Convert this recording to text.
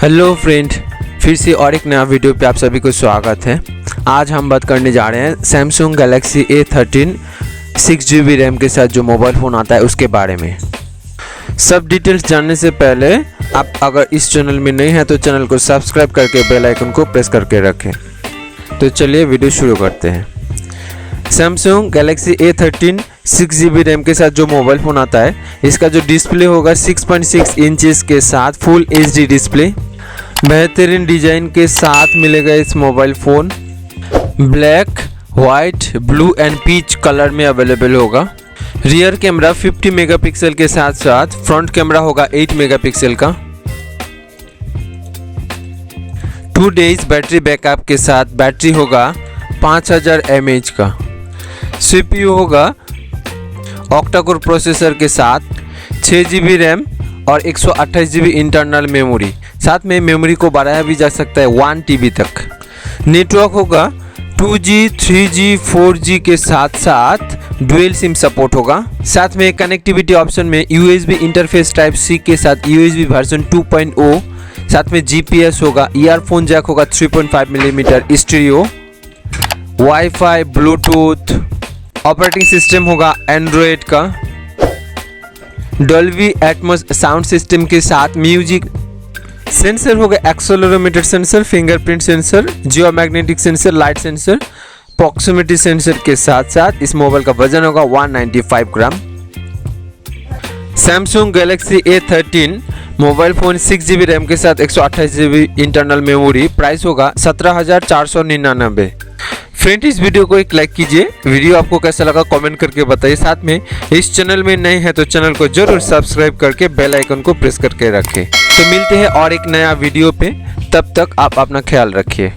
Hello friend, फिर से और एक नया वीडियो पे आप सभी को स्वागत है। आज हम बात करने जा रहे हैं Samsung Galaxy A13 6GB RAM के साथ जो मोबाइल फ़ोन आता है उसके बारे में। सब डिटेल्स जानने से पहले आप अगर इस चैनल में नहीं हैं तो चैनल को सब्सक्राइब करके बेल आइकन को प्रेस करके रखें। तो चलिए वीडियो शुरू करते हैं। Samsung Galaxy A13 6GB RAM के साथ जो मोबाइल फ़ोन आता है, इसका जो डिस्प्ले होगा 6.6 इंचेस के साथ फुल HD डिस्प्ले, बेहतरीन डिजाइन के साथ मिलेगा इस mobile phone. Black, white, blue and peach colour में अवेलेबल होगा। रियर कैमरा 50 मेगापिक्सल के साथ साथ फ्रंट कैमरा होगा 8 मेगापिक्सल का। 2 डेज बैटरी बैकअप के साथ बैटरी होगा 5000 mAh का। CPU होगा ऑक्टा-कोर प्रोसेसर के साथ 6GB रैम और 128GB इंटरनल मेमोरी। साथ में मेमोरी को बढ़ाया भी जा सकता है 1 TB तक। नेटवर्क होगा 2G, 3G, 4G के साथ साथ डुअल सिम सपोर्ट होगा। साथ में कनेक्टिविटी ऑप्शन में USB इंटरफेस टाइप C के साथ USB वर्जन 2.0। साथ में GPS होगा, ईयरफोन जैक होगा 3.5 millimetre stereo, WiFi, Bluetooth, operating system होगा एंड्रॉयड का, डॉल्बी एटमॉस साउंड सिस्टम के साथ म्यूजिक। सेंसर होगा accelerometer sensor, fingerprint sensor, geomagnetic sensor, light sensor, proximity sensor के साथ साथ इस मोबाइल का वजन होगा 195 gram. Samsung Galaxy A13 mobile phone 6GB RAM के साथ 128GB इंटरनल मेमोरी। प्राइस होगा 17,499। फ्रेंड, इस वीडियो को एक लाइक कीजिए। वीडियो आपको कैसा लगा कमेंट करके बताइए। साथ में इस चैनल में नए हैं तो चैनल को जरूर सब्सक्राइब करके बेल आइकन को प्रेस करके रखें। तो मिलते हैं और एक नया वीडियो पे, तब तक आप अपना ख्याल रखिए।